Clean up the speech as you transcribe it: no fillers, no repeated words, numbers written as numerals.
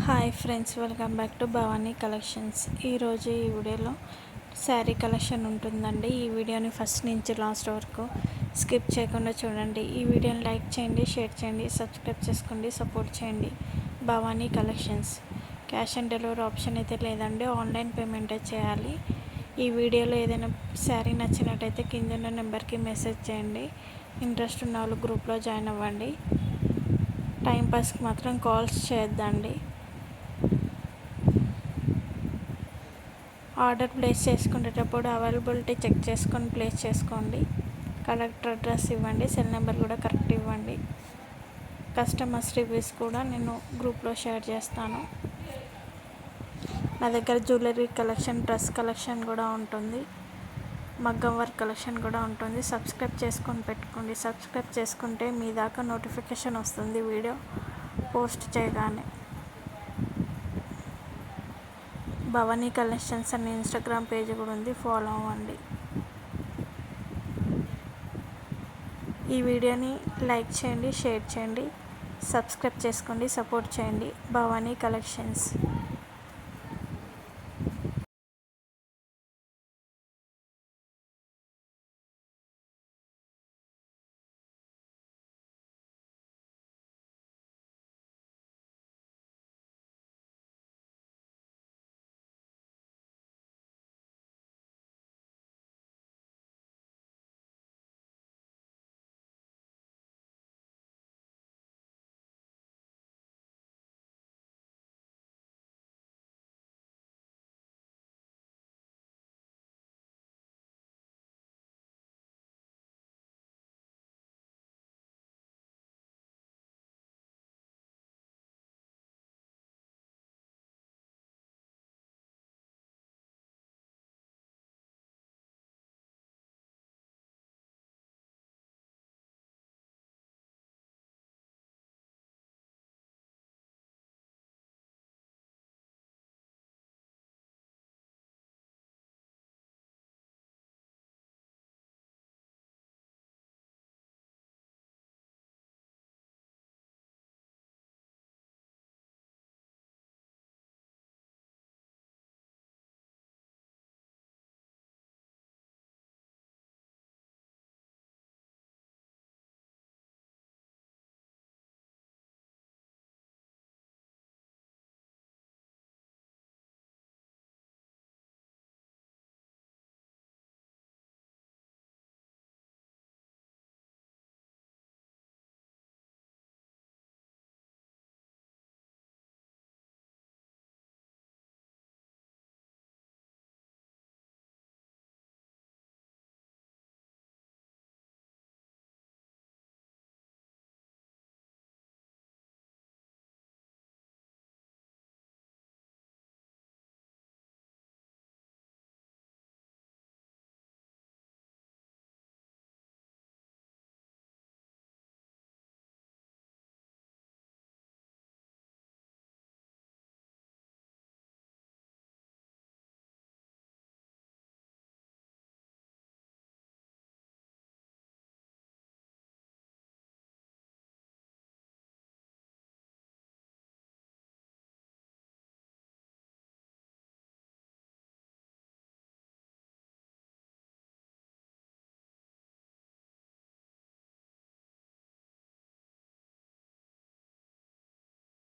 Hi friends, welcome back to Bhavani collections. ఈరోజు ఈ వీడియోలో శారీ కలెక్షన్ ఉంటుందండి. ఈ వీడియోని ఫస్ట్ నుంచి లాస్ట్ వరకు స్కిప్ చేయకుండా చూడండి. ఈ వీడియోని లైక్ చేయండి, షేర్ చేయండి, సబ్స్క్రైబ్ చేసుకోండి, సపోర్ట్ చేయండి. Bhavani collections. Cash on delivery option అయితే లేదండి, ఆన్లైన్ పేమెంటే చేయాలి. ఈ వీడియోలో ఏదైనా శారీ నచ్చినట్టయితే కింద ఉన్న నెంబర్కి మెసేజ్ చేయండి. ఇంట్రెస్ట్ ఉన్న వాళ్ళు గ్రూప్లో జాయిన్ అవ్వండి. టైంపాస్కి మాత్రం కాల్స్ చేయొద్దండి. ఆర్డర్ ప్లేస్ చేసుకునేటప్పుడు అవైలబిలిటీ చెక్ చేసుకొని ప్లేస్ చేసుకోండి. కరెక్ట్ అడ్రస్ ఇవ్వండి, సెల్ నెంబర్ కూడా కరెక్ట్ ఇవ్వండి. కస్టమర్స్ రివ్యూస్ కూడా నేను గ్రూప్లో షేర్ చేస్తాను. నా దగ్గర జ్యువెలరీ కలెక్షన్, డ్రెస్ కలెక్షన్ కూడా ఉంటుంది. మగ్గం వర్క్ కలెక్షన్ కూడా ఉంటుంది. సబ్స్క్రైబ్ చేసుకొని పెట్టుకోండి. సబ్స్క్రైబ్ చేసుకుంటే మీ దాకా నోటిఫికేషన్ వస్తుంది వీడియో పోస్ట్ చేయగానే. భవానీ కలెక్షన్స్ అనే ఇన్స్టాగ్రామ్ పేజ్ కూడా ఉంది, ఫాలో అవ్వండి. ఈ వీడియోని లైక్ చేయండి, షేర్ చేయండి, సబ్స్క్రైబ్ చేసుకోండి, సపోర్ట్ చేయండి. భవానీ కలెక్షన్స్.